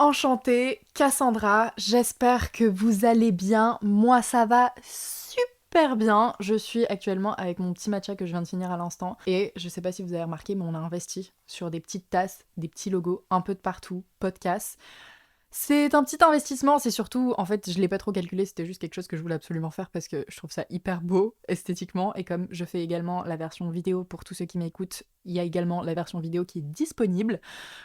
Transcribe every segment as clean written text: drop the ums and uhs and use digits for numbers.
Enchantée, Cassandra, j'espère que vous allez bien. Moi ça va super bien. Je suis actuellement avec mon petit matcha que je viens de finir à l'instant. Et je sais pas si vous avez remarqué, mais on a investi sur des petites tasses, des petits logos un peu de partout, podcast. C'est un petit investissement, c'est surtout, en fait, je l'ai pas trop calculé, c'était juste quelque chose que je voulais absolument faire parce que je trouve ça hyper beau esthétiquement. Et comme je fais également la version vidéo pour tous ceux qui m'écoutent, il y a également la version vidéo qui est disponible.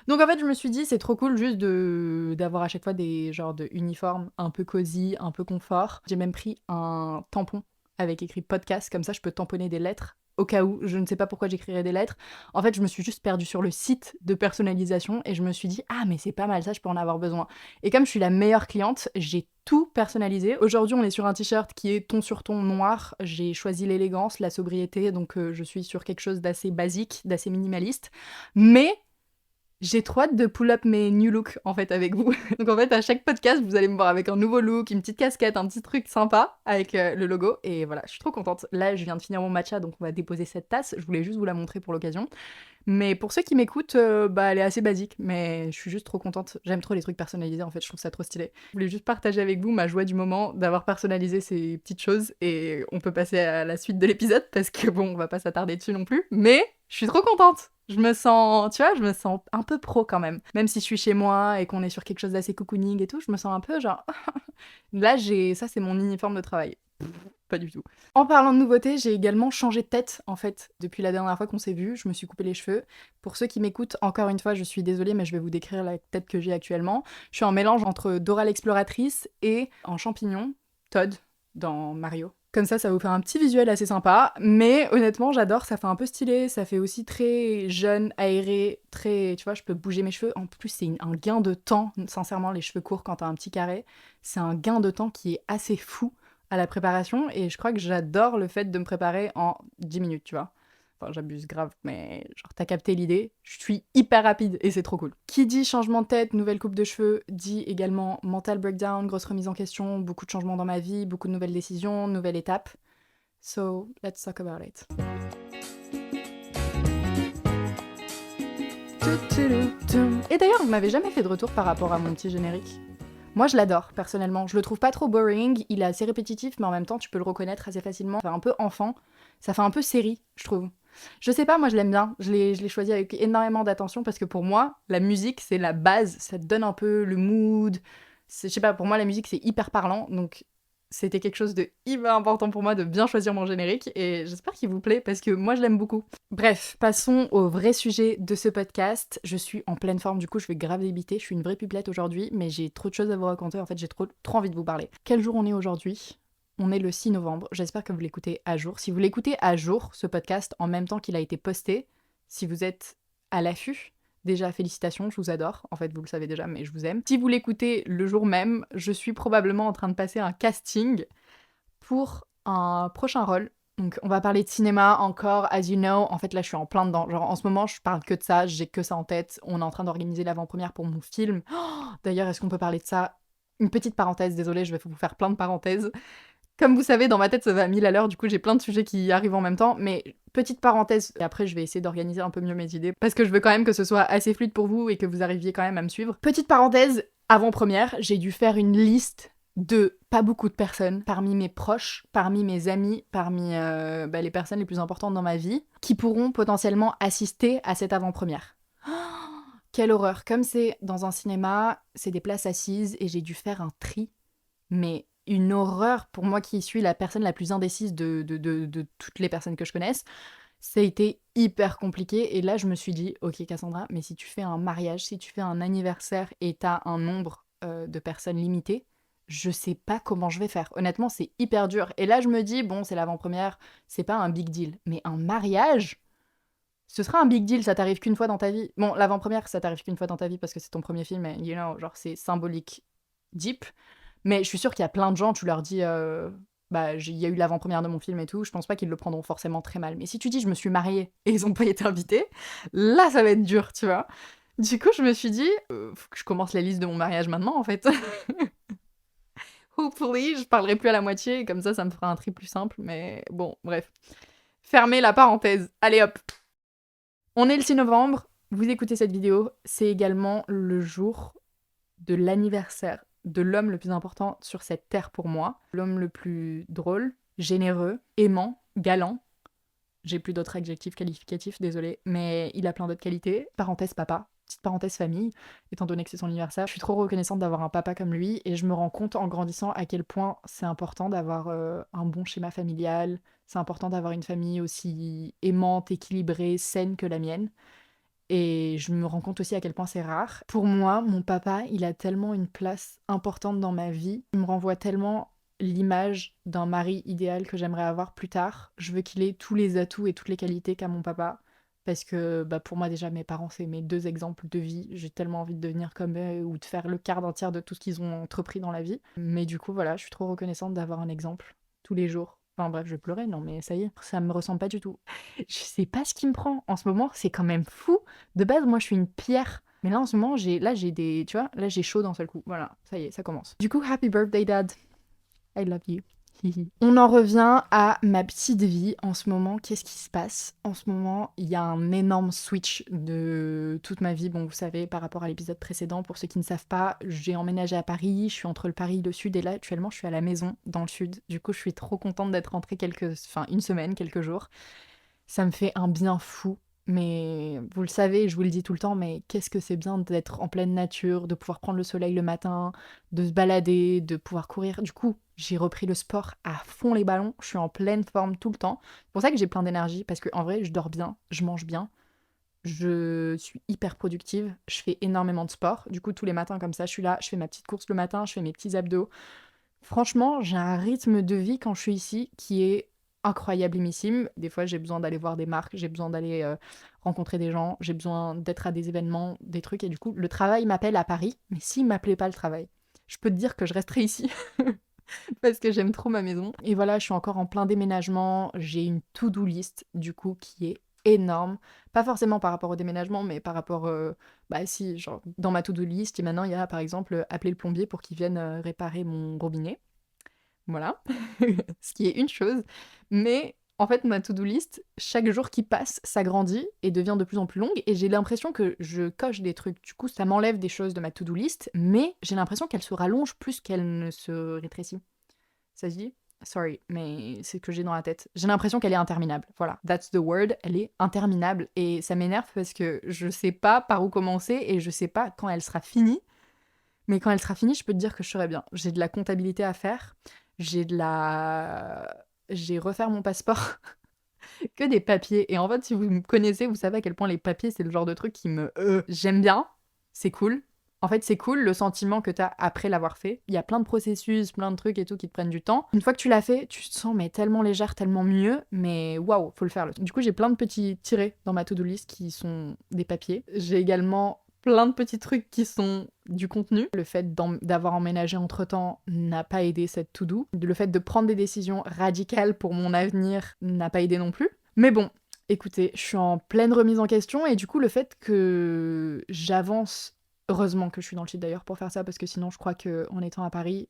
Donc en fait, je me suis dit, c'est trop cool juste d'avoir à chaque fois des genres de uniformes un peu cosy, un peu confort. J'ai même pris un tampon avec écrit podcast, comme ça je peux tamponner des lettres au cas où, je ne sais pas pourquoi j'écrirais des lettres. En fait, je me suis juste perdue sur le site de personnalisation et je me suis dit, ah mais c'est pas mal ça, je peux en avoir besoin. Et comme je suis la meilleure cliente, j'ai tout personnalisé. Aujourd'hui, on est sur un t-shirt qui est ton sur ton noir. J'ai choisi l'élégance, la sobriété, donc je suis sur quelque chose d'assez basique, d'assez minimaliste. Mais j'ai trop hâte de pull up mes new looks en fait avec vous. Donc en fait à chaque podcast vous allez me voir avec un nouveau look, une petite casquette, un petit truc sympa avec le logo et voilà, je suis trop contente. Là je viens de finir mon matcha donc on va déposer cette tasse, je voulais juste vous la montrer pour l'occasion. Mais pour ceux qui m'écoutent, bah elle est assez basique mais je suis juste trop contente. J'aime trop les trucs personnalisés en fait, je trouve ça trop stylé. Je voulais juste partager avec vous ma joie du moment d'avoir personnalisé ces petites choses et on peut passer à la suite de l'épisode parce que bon on va pas s'attarder dessus non plus. Mais je suis trop contente. Je me sens, tu vois, je me sens un peu pro quand même. Même si je suis chez moi et qu'on est sur quelque chose d'assez cocooning et tout, je me sens un peu genre... Là, ça c'est mon uniforme de travail. Pas du tout. En parlant de nouveautés, j'ai également changé de tête, en fait. Depuis la dernière fois qu'on s'est vu, je me suis coupé les cheveux. Pour ceux qui m'écoutent, encore une fois, je suis désolée, mais je vais vous décrire la tête que j'ai actuellement. Je suis en mélange entre Dora l'exploratrice et en champignon, Todd, dans Mario. Comme ça vous fait un petit visuel assez sympa, mais honnêtement, j'adore, ça fait un peu stylé, ça fait aussi très jeune, aéré, très, tu vois, je peux bouger mes cheveux. En plus, c'est un gain de temps, sincèrement, les cheveux courts quand t'as un petit carré, c'est un gain de temps qui est assez fou à la préparation, et je crois que j'adore le fait de me préparer en 10 minutes, tu vois. Enfin, j'abuse grave, mais genre, t'as capté l'idée. Je suis hyper rapide et c'est trop cool. Qui dit changement de tête, nouvelle coupe de cheveux, dit également mental breakdown, grosse remise en question, beaucoup de changements dans ma vie, beaucoup de nouvelles décisions, nouvelles étapes. So, let's talk about it. Et d'ailleurs, vous m'avez jamais fait de retour par rapport à mon petit générique. Moi, je l'adore, personnellement. Je le trouve pas trop boring, il est assez répétitif, mais en même temps, tu peux le reconnaître assez facilement. Ça fait un peu enfant, ça fait un peu série, je trouve. Je sais pas, moi je l'aime bien, je l'ai choisi avec énormément d'attention parce que pour moi, la musique c'est la base, ça te donne un peu le mood. Je sais pas, pour moi la musique c'est hyper parlant, donc c'était quelque chose de hyper important pour moi de bien choisir mon générique et j'espère qu'il vous plaît parce que moi je l'aime beaucoup. Bref, passons au vrai sujet de ce podcast. Je suis en pleine forme, du coup je vais grave débiter, je suis une vraie pipelette aujourd'hui, mais j'ai trop de choses à vous raconter, en fait j'ai trop envie de vous parler. Quel jour on est aujourd'hui ? On est le 6 novembre, j'espère que vous l'écoutez à jour. Si vous l'écoutez à jour, ce podcast, en même temps qu'il a été posté, si vous êtes à l'affût, déjà félicitations, je vous adore. En fait, vous le savez déjà, mais je vous aime. Si vous l'écoutez le jour même, je suis probablement en train de passer un casting pour un prochain rôle. Donc on va parler de cinéma encore, as you know. En fait là je suis en plein dedans. Genre en ce moment je parle que de ça, j'ai que ça en tête. On est en train d'organiser l'avant-première pour mon film. Oh, d'ailleurs est-ce qu'on peut parler de ça ? Une petite parenthèse, désolée, je vais vous faire plein de parenthèses. Comme vous savez, dans ma tête, ça va à 1000 à l'heure, du coup, j'ai plein de sujets qui arrivent en même temps, mais petite parenthèse, et après, je vais essayer d'organiser un peu mieux mes idées, parce que je veux quand même que ce soit assez fluide pour vous et que vous arriviez quand même à me suivre. Petite parenthèse, avant-première, j'ai dû faire une liste de pas beaucoup de personnes, parmi mes proches, parmi mes amis, parmi les personnes les plus importantes dans ma vie, qui pourront potentiellement assister à cette avant-première. Quelle horreur. Comme c'est dans un cinéma, c'est des places assises, et j'ai dû faire un tri, mais une horreur pour moi qui suis la personne la plus indécise de toutes les personnes que je connaisse. Ça a été hyper compliqué et là je me suis dit, ok Cassandra, mais si tu fais un mariage, si tu fais un anniversaire et t'as un nombre de personnes limité, je sais pas comment je vais faire. Honnêtement, c'est hyper dur. Et là je me dis, bon, c'est l'avant-première, c'est pas un big deal. Mais un mariage, ce sera un big deal, ça t'arrive qu'une fois dans ta vie. Bon, l'avant-première, ça t'arrive qu'une fois dans ta vie parce que c'est ton premier film et you know, genre c'est symbolique deep. Mais je suis sûre qu'il y a plein de gens, tu leur dis, il y a eu l'avant-première de mon film et tout, je pense pas qu'ils le prendront forcément très mal. Mais si tu dis, je me suis mariée et ils ont pas été invités, là, ça va être dur, tu vois. Du coup, je me suis dit, faut que je commence la liste de mon mariage maintenant, en fait. Hopefully, je parlerai plus à la moitié, et comme ça me fera un tri plus simple, mais bon, bref. Fermez la parenthèse. Allez hop. On est le 6 novembre, vous écoutez cette vidéo, c'est également le jour de l'anniversaire de l'homme le plus important sur cette terre pour moi, l'homme le plus drôle, généreux, aimant, galant. J'ai plus d'autres adjectifs qualificatifs, désolé, mais il a plein d'autres qualités. Parenthèse papa, petite parenthèse famille, étant donné que c'est son anniversaire. Je suis trop reconnaissante d'avoir un papa comme lui et je me rends compte en grandissant à quel point c'est important d'avoir un bon schéma familial, c'est important d'avoir une famille aussi aimante, équilibrée, saine que la mienne. Et je me rends compte aussi à quel point c'est rare. Pour moi, mon papa, il a tellement une place importante dans ma vie. Il me renvoie tellement l'image d'un mari idéal que j'aimerais avoir plus tard. Je veux qu'il ait tous les atouts et toutes les qualités qu'a mon papa. Parce que pour moi déjà, mes parents, c'est mes deux exemples de vie. J'ai tellement envie de devenir comme eux ou de faire le quart d'un tiers de tout ce qu'ils ont entrepris dans la vie. Mais du coup, voilà, je suis trop reconnaissante d'avoir un exemple tous les jours. Enfin bref, je vais pleurer, non mais ça y est, ça me ressemble pas du tout. Je sais pas ce qui me prend en ce moment, c'est quand même fou. De base, moi, je suis une pierre. Mais là, en ce moment, j'ai des... Tu vois, là, j'ai chaud d'un seul coup. Voilà, ça y est, ça commence. Du coup, happy birthday, dad. I love you. On en revient à ma petite vie en ce moment. Qu'est-ce qui se passe? En ce moment, il y a un énorme switch de toute ma vie. Bon, vous savez, par rapport à l'épisode précédent, pour ceux qui ne savent pas, j'ai emménagé à Paris. Je suis entre le Paris et le Sud. Et là, actuellement, je suis à la maison, dans le Sud. Du coup, je suis trop contente d'être rentrée une semaine, quelques jours. Ça me fait un bien fou. Mais vous le savez, je vous le dis tout le temps, mais qu'est-ce que c'est bien d'être en pleine nature, de pouvoir prendre le soleil le matin, de se balader, de pouvoir courir. Du coup, j'ai repris le sport à fond les ballons. Je suis en pleine forme tout le temps. C'est pour ça que j'ai plein d'énergie, parce qu'en vrai, je dors bien, je mange bien, je suis hyper productive, je fais énormément de sport. Du coup, tous les matins comme ça, je suis là, je fais ma petite course le matin, je fais mes petits abdos. Franchement, j'ai un rythme de vie quand je suis ici qui est incroyableissime. Des fois, j'ai besoin d'aller voir des marques, j'ai besoin d'aller rencontrer des gens, j'ai besoin d'être à des événements, des trucs. Et du coup, le travail m'appelle à Paris. Mais s'il m'appelait pas le travail, je peux te dire que je resterais ici parce que j'aime trop ma maison. Et voilà, je suis encore en plein déménagement. J'ai une to-do list, du coup, qui est énorme. Pas forcément par rapport au déménagement, mais par rapport... bah si, genre, dans ma to-do list, et maintenant, il y a, par exemple, appeler le plombier pour qu'il vienne réparer mon robinet. Voilà. Ce qui est une chose. Mais en fait, ma to-do list, chaque jour qui passe, s'agrandit et devient de plus en plus longue. Et j'ai l'impression que je coche des trucs. Du coup, ça m'enlève des choses de ma to-do list, mais j'ai l'impression qu'elle se rallonge plus qu'elle ne se rétrécit. Ça se dit? Sorry, mais c'est ce que j'ai dans la tête. J'ai l'impression qu'elle est interminable. Voilà, that's the word, elle est interminable. Et ça m'énerve parce que je sais pas par où commencer et je sais pas quand elle sera finie. Mais quand elle sera finie, je peux te dire que je serai bien. J'ai de la comptabilité à faire, j'ai de la... J'ai refaire mon passeport, que des papiers. Et en fait, si vous me connaissez, vous savez à quel point les papiers, c'est le genre de truc qui me... J'aime bien, c'est cool. En fait, c'est cool le sentiment que t'as après l'avoir fait. Il y a plein de processus, plein de trucs et tout qui te prennent du temps. Une fois que tu l'as fait, tu te sens mais tellement légère, tellement mieux. Mais waouh, faut le faire. Du coup, j'ai plein de petits tirés dans ma to-do list qui sont des papiers. J'ai également plein de petits trucs qui sont du contenu. Le fait d'avoir emménagé entre-temps n'a pas aidé cette to-do. Le fait de prendre des décisions radicales pour mon avenir n'a pas aidé non plus. Mais bon, écoutez, je suis en pleine remise en question et du coup, le fait que j'avance, heureusement que je suis dans le sud d'ailleurs pour faire ça, parce que sinon, je crois qu'en étant à Paris,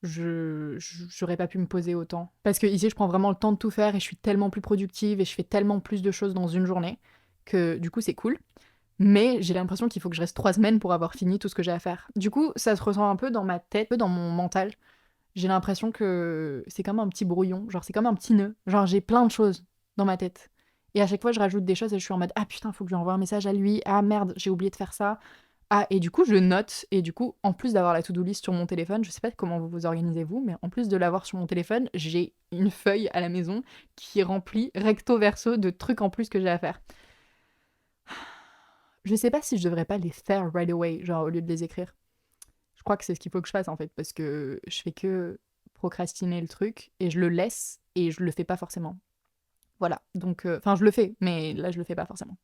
j'aurais pas pu me poser autant. Parce que ici, je prends vraiment le temps de tout faire et je suis tellement plus productive et je fais tellement plus de choses dans une journée que du coup, c'est cool. Mais j'ai l'impression qu'il faut que je reste 3 semaines pour avoir fini tout ce que j'ai à faire. Du coup, ça se ressent un peu dans ma tête, un peu dans mon mental. J'ai l'impression que c'est comme un petit brouillon, genre c'est comme un petit nœud. Genre j'ai plein de choses dans ma tête. Et à chaque fois, je rajoute des choses et je suis en mode ah putain, faut que je lui envoie un message à lui. Ah merde, j'ai oublié de faire ça. Ah, et du coup, je note. Et du coup, en plus d'avoir la to-do list sur mon téléphone, je sais pas comment vous vous organisez vous, mais en plus de l'avoir sur mon téléphone, j'ai une feuille à la maison qui est remplie recto verso de trucs en plus que j'ai à faire. Je sais pas si je devrais pas les faire right away, genre au lieu de les écrire. Je crois que c'est ce qu'il faut que je fasse en fait, parce que je fais que procrastiner le truc et je le laisse et je le fais pas forcément. Voilà, donc enfin je le fais, mais là je le fais pas forcément.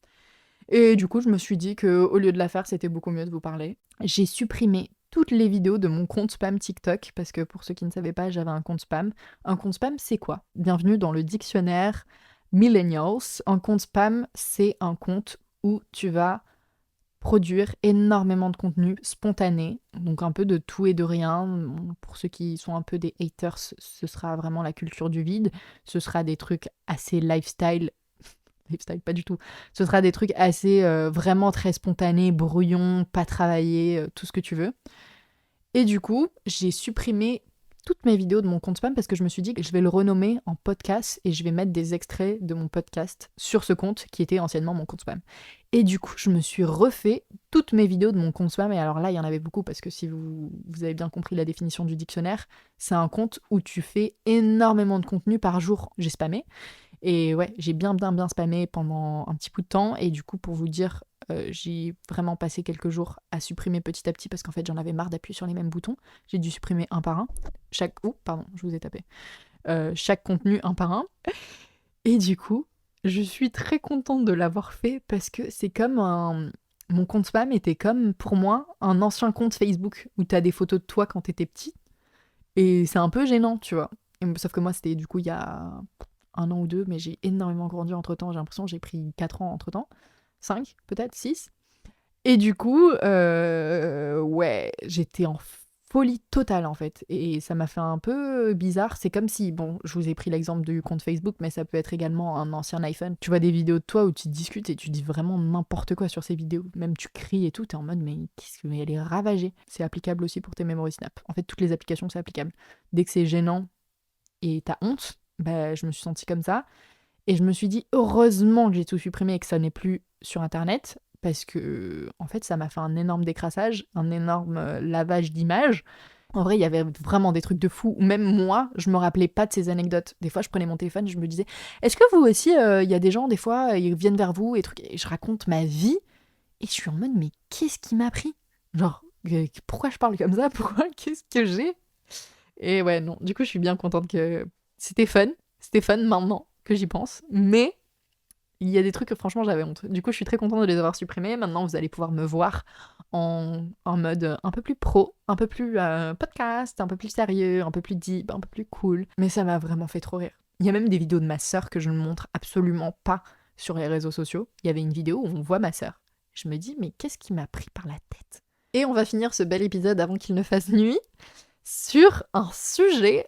Et du coup, je me suis dit que au lieu de la faire, c'était beaucoup mieux de vous parler. J'ai supprimé toutes les vidéos de mon compte spam TikTok parce que pour ceux qui ne savaient pas, j'avais un compte spam. Un compte spam, c'est quoi? Bienvenue dans le dictionnaire Millennials. Un compte spam, c'est un compte où tu vas produire énormément de contenu spontané, donc un peu de tout et de rien. Pour ceux qui sont un peu des haters, ce sera vraiment la culture du vide. Ce sera des trucs assez lifestyle, lifestyle, pas du tout. Ce sera des trucs assez vraiment très spontanés, brouillons, pas travaillés, tout ce que tu veux. Et du coup, j'ai supprimé toutes mes vidéos de mon compte spam parce que je me suis dit que je vais le renommer en podcast et je vais mettre des extraits de mon podcast sur ce compte qui était anciennement mon compte spam. Et du coup, je me suis refait toutes mes vidéos de mon compte spam. Et alors là, il y en avait beaucoup parce que si vous avez bien compris la définition du dictionnaire, c'est un compte où tu fais énormément de contenu par jour. J'ai spammé. Et ouais, j'ai bien spammé pendant un petit bout de temps. Et du coup, pour vous dire, j'ai vraiment passé quelques jours à supprimer petit à petit parce qu'en fait, j'en avais marre d'appuyer sur les mêmes boutons. J'ai dû supprimer un par un. Pardon, je vous ai tapé. Chaque contenu un par un. Et du coup, je suis très contente de l'avoir fait parce que c'est comme un... Mon compte spam était comme, pour moi, un ancien compte Facebook où t'as des photos de toi quand t'étais petit. Et c'est un peu gênant, tu vois. Sauf que moi, c'était du coup il y a 1 an ou 2, mais j'ai énormément grandi entre-temps. J'ai l'impression que j'ai pris 4 ans entre-temps. 5, peut-être, 6. Et du coup, ouais, j'étais en folie totale en fait. Et ça m'a fait un peu bizarre. C'est comme si, bon, je vous ai pris l'exemple du compte Facebook, mais ça peut être également un ancien iPhone. Tu vois des vidéos de toi où tu discutes et tu dis vraiment n'importe quoi sur ces vidéos. Même tu cries et tout, t'es en mode, mais qu'est-ce que. Mais elle est ravagée. C'est applicable aussi pour tes Memory Snap. En fait, toutes les applications, c'est applicable. Dès que c'est gênant et t'as honte, bah, je me suis sentie comme ça. Et je me suis dit, heureusement que j'ai tout supprimé et que ça n'est plus sur Internet, parce que, en fait, ça m'a fait un énorme décrassage, un énorme lavage d'images. En vrai, il y avait vraiment des trucs de fou. Même moi, je me rappelais pas de ces anecdotes. Des fois, je prenais mon téléphone et je me disais, est-ce que vous aussi, il y a des gens, des fois, ils viennent vers vous et trucs, et je raconte ma vie, et je suis en mode, mais qu'est-ce qui m'a pris? Genre, pourquoi je parle comme ça? Pourquoi? Qu'est-ce que j'ai? Et ouais, non, du coup, je suis bien contente que c'était fun. C'était fun maintenant que j'y pense. Mais il y a des trucs que franchement j'avais honte. Du coup, je suis très contente de les avoir supprimés. Maintenant, vous allez pouvoir me voir en mode un peu plus pro, un peu plus podcast, un peu plus sérieux, un peu plus deep, un peu plus cool. Mais ça m'a vraiment fait trop rire. Il y a même des vidéos de ma sœur que je ne montre absolument pas sur les réseaux sociaux. Il y avait une vidéo où on voit ma sœur. Je me dis, mais qu'est-ce qui m'a pris par la tête? Et on va finir ce bel épisode avant qu'il ne fasse nuit sur un sujet,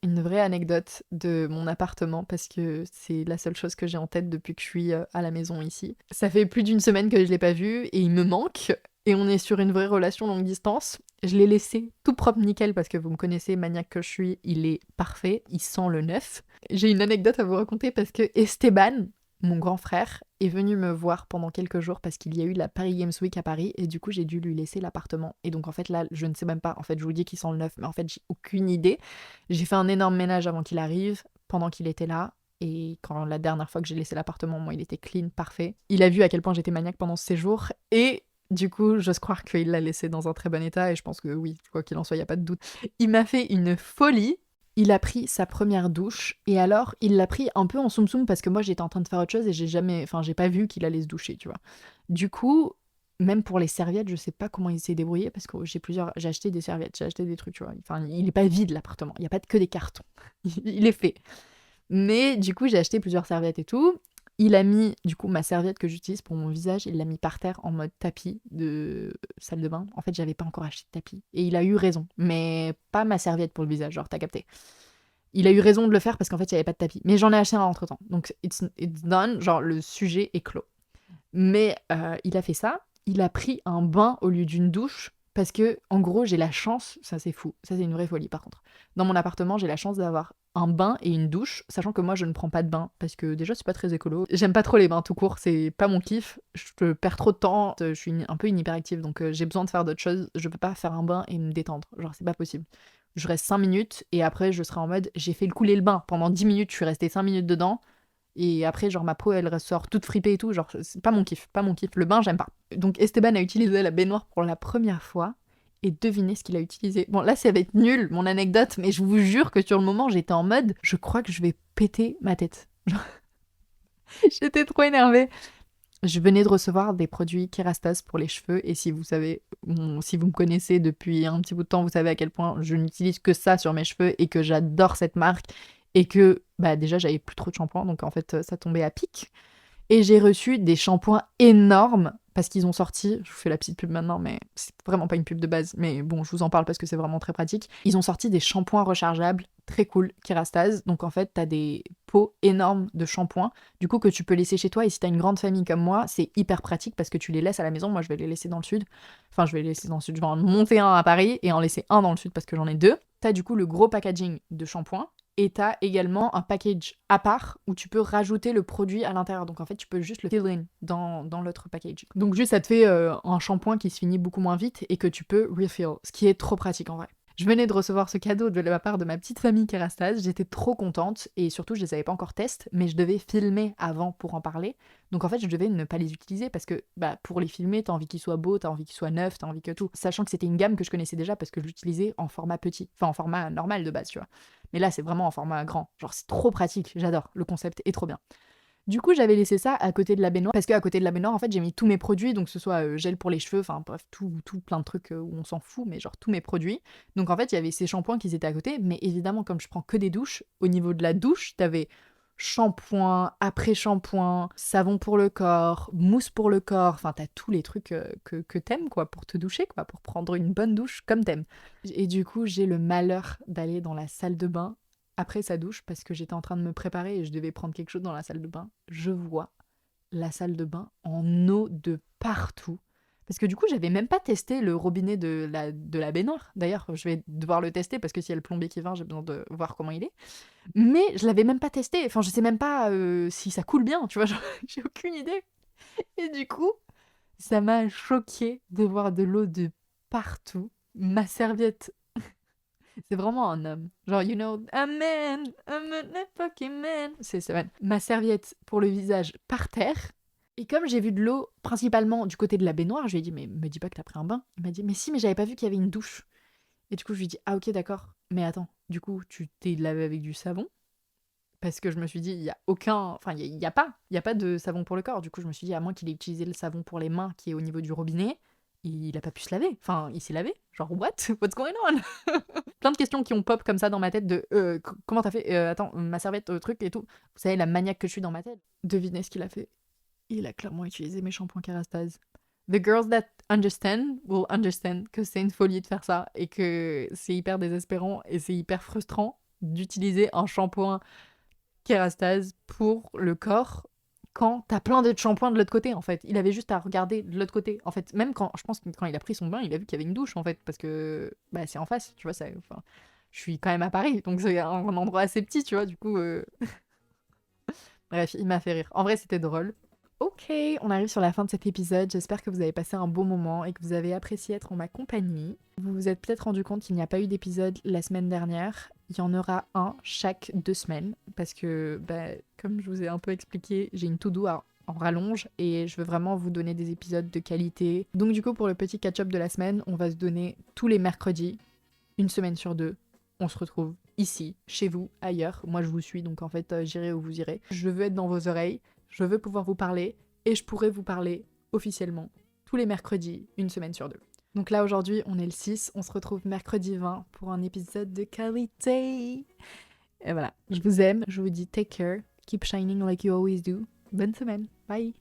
une vraie anecdote de mon appartement parce que c'est la seule chose que j'ai en tête depuis que je suis à la maison ici. Ça fait plus d'une semaine que je l'ai pas vu et il me manque et on est sur une vraie relation longue distance. Je l'ai laissé tout propre nickel parce que vous me connaissez, maniaque que je suis, il est parfait, il sent le neuf. J'ai une anecdote à vous raconter parce que Esteban, mon grand frère, est venu me voir pendant quelques jours parce qu'il y a eu la Paris Games Week à Paris et du coup j'ai dû lui laisser l'appartement. Et donc en fait là, je ne sais même pas, en fait je vous dis qu'il sent le neuf, mais en fait j'ai aucune idée. J'ai fait un énorme ménage avant qu'il arrive, pendant qu'il était là. Et quand la dernière fois que j'ai laissé l'appartement, moi il était clean, parfait. Il a vu à quel point j'étais maniaque pendant ce séjour et du coup, j'ose croire qu'il l'a laissé dans un très bon état et je pense que oui, quoi qu'il en soit, il n'y a pas de doute. Il m'a fait une folie. Il a pris sa première douche et alors il l'a pris un peu en soum soum parce que moi j'étais en train de faire autre chose et j'ai pas vu qu'il allait se doucher, tu vois. Du coup, même pour les serviettes, je sais pas comment il s'est débrouillé parce que j'ai acheté des serviettes, j'ai acheté des trucs, tu vois. Enfin, il est pas vide l'appartement, il y a pas que des cartons. Il est fait. Mais du coup, j'ai acheté plusieurs serviettes et tout. Il a mis, du coup, ma serviette que j'utilise pour mon visage, il l'a mis par terre en mode tapis de salle de bain. En fait, j'avais pas encore acheté de tapis. Et il a eu raison. Mais pas ma serviette pour le visage, genre, t'as capté. Il a eu raison de le faire parce qu'en fait, il n'y avait pas de tapis. Mais j'en ai acheté un entre temps. Donc, it's done. Genre, le sujet est clos. Mais il a fait ça. Il a pris un bain au lieu d'une douche. Parce que, en gros, j'ai la chance. Ça, c'est fou. Ça, c'est une vraie folie, par contre. Dans mon appartement, j'ai la chance d'avoir un bain et une douche. Sachant que moi, je ne prends pas de bain. Parce que déjà, c'est pas très écolo. J'aime pas trop les bains tout court. C'est pas mon kiff. Je perds trop de temps. Je suis un peu une hyperactive. Donc, j'ai besoin de faire d'autres choses. Je peux pas faire un bain et me détendre. Genre, c'est pas possible. Je reste 5 minutes et après je serai en mode j'ai fait le couler le bain. Pendant 10 minutes, je suis restée 5 minutes dedans. Et après, genre ma peau elle ressort toute fripée et tout. Genre, c'est pas mon kiff, pas mon kiff. Le bain, j'aime pas. Donc Esteban a utilisé la baignoire pour la première fois. Et devinez ce qu'il a utilisé. Bon, là, ça va être nul, mon anecdote, mais je vous jure que sur le moment, j'étais en mode je crois que je vais péter ma tête. J'étais trop énervée. Je venais de recevoir des produits Kerastase pour les cheveux et si vous savez, si vous me connaissez depuis un petit bout de temps, vous savez à quel point je n'utilise que ça sur mes cheveux et que j'adore cette marque et que bah déjà j'avais plus trop de shampoing donc en fait ça tombait à pic. Et j'ai reçu des shampoings énormes parce qu'ils ont sorti, je vous fais la petite pub maintenant mais c'est vraiment pas une pub de base mais bon je vous en parle parce que c'est vraiment très pratique. Ils ont sorti des shampoings rechargeables très cool Kerastase donc en fait t'as des pots énormes de shampoing, du coup que tu peux laisser chez toi. Et si t'as une grande famille comme moi, c'est hyper pratique parce que tu les laisses à la maison. Moi, je vais les laisser dans le sud. Enfin, je vais les laisser dans le sud. Je vais en monter un à Paris et en laisser un dans le sud parce que j'en ai 2. T'as du coup le gros packaging de shampoing. Et t'as également un package à part où tu peux rajouter le produit à l'intérieur. Donc en fait, tu peux juste le fill in dans l'autre package. Donc juste, ça te fait un shampoing qui se finit beaucoup moins vite et que tu peux refill, ce qui est trop pratique en vrai. Je venais de recevoir ce cadeau de la part de ma petite famille Kerastase, j'étais trop contente et surtout je les avais pas encore testés, mais je devais filmer avant pour en parler. Donc en fait je devais ne pas les utiliser parce que pour les filmer t'as envie qu'ils soient beaux, t'as envie qu'ils soient neufs, t'as envie que tout. Sachant que c'était une gamme que je connaissais déjà parce que je l'utilisais en format petit, enfin en format normal de base tu vois. Mais là c'est vraiment en format grand, genre c'est trop pratique, j'adore, le concept est trop bien. Du coup, j'avais laissé ça à côté de la baignoire, parce qu'à côté de la baignoire, en fait, j'ai mis tous mes produits, donc que ce soit gel pour les cheveux, enfin bref, tout plein de trucs où on s'en fout, mais genre tous mes produits. Donc en fait, il y avait ces shampoings qui étaient à côté, mais évidemment, comme je prends que des douches, au niveau de la douche, t'avais shampoing, après-shampoing, savon pour le corps, mousse pour le corps, enfin t'as tous les trucs que t'aimes, quoi, pour te doucher, quoi, pour prendre une bonne douche comme t'aimes. Et du coup, j'ai le malheur d'aller dans la salle de bain après sa douche, parce que j'étais en train de me préparer et je devais prendre quelque chose dans la salle de bain, je vois la salle de bain en eau de partout. Parce que du coup, j'avais même pas testé le robinet de la baignoire. D'ailleurs, je vais devoir le tester parce que s'il y a le plombier qui vient, j'ai besoin de voir comment il est. Mais je l'avais même pas testé. Enfin, je sais même pas si ça coule bien, tu vois. Genre, j'ai aucune idée. Et du coup, ça m'a choquée de voir de l'eau de partout. Ma serviette, c'est vraiment un homme. Genre, you know, a man, I'm a fucking man. C'est ça. Ma serviette pour le visage par terre. Et comme j'ai vu de l'eau principalement du côté de la baignoire, je lui ai dit, mais me dis pas que t'as pris un bain. Il m'a dit, mais si, mais j'avais pas vu qu'il y avait une douche. Et du coup, je lui ai dit, ah ok, d'accord. Mais attends, du coup, tu t'es lavé avec du savon? Parce que je me suis dit, il y a aucun. Enfin, il y a pas de savon pour le corps. Du coup, je me suis dit, à moins qu'il ait utilisé le savon pour les mains qui est au niveau du robinet, il a pas pu se laver. Enfin, il s'est lavé. Genre, what? What's going on? Plein de questions qui ont pop comme ça dans ma tête de comment t'as fait? Attends, ma serviette, truc et tout. Vous savez, la maniaque que je suis dans ma tête. Devinez ce qu'il a fait. Il a clairement utilisé mes shampoings Kerastase. The girls that understand will understand que c'est une folie de faire ça et que c'est hyper désespérant et c'est hyper frustrant d'utiliser un shampoing Kerastase pour le corps quand t'as plein d'autres shampoings de l'autre côté en fait. Il avait juste à regarder de l'autre côté. En fait, même quand je pense que quand il a pris son bain, il a vu qu'il y avait une douche en fait parce que c'est en face, tu vois ça. Enfin, je suis quand même à Paris, donc c'est un endroit assez petit, tu vois. Du coup, bref, il m'a fait rire. En vrai, c'était drôle. Ok, on arrive sur la fin de cet épisode. J'espère que vous avez passé un bon moment et que vous avez apprécié être en ma compagnie. Vous vous êtes peut-être rendu compte qu'il n'y a pas eu d'épisode la semaine dernière. Il y en aura un chaque 2 semaines parce que, comme je vous ai un peu expliqué, j'ai une to-do en rallonge et je veux vraiment vous donner des épisodes de qualité. Donc du coup, pour le petit catch-up de la semaine, on va se donner tous les mercredis, une semaine sur 2. On se retrouve ici, chez vous, ailleurs. Moi, je vous suis, donc en fait, j'irai où vous irez. Je veux être dans vos oreilles. Je veux pouvoir vous parler et je pourrai vous parler officiellement tous les mercredis, une semaine sur 2. Donc là aujourd'hui on est le 6, on se retrouve mercredi 20 pour un épisode de qualité. Et voilà, je vous aime, je vous dis take care, keep shining like you always do. Bonne semaine, bye.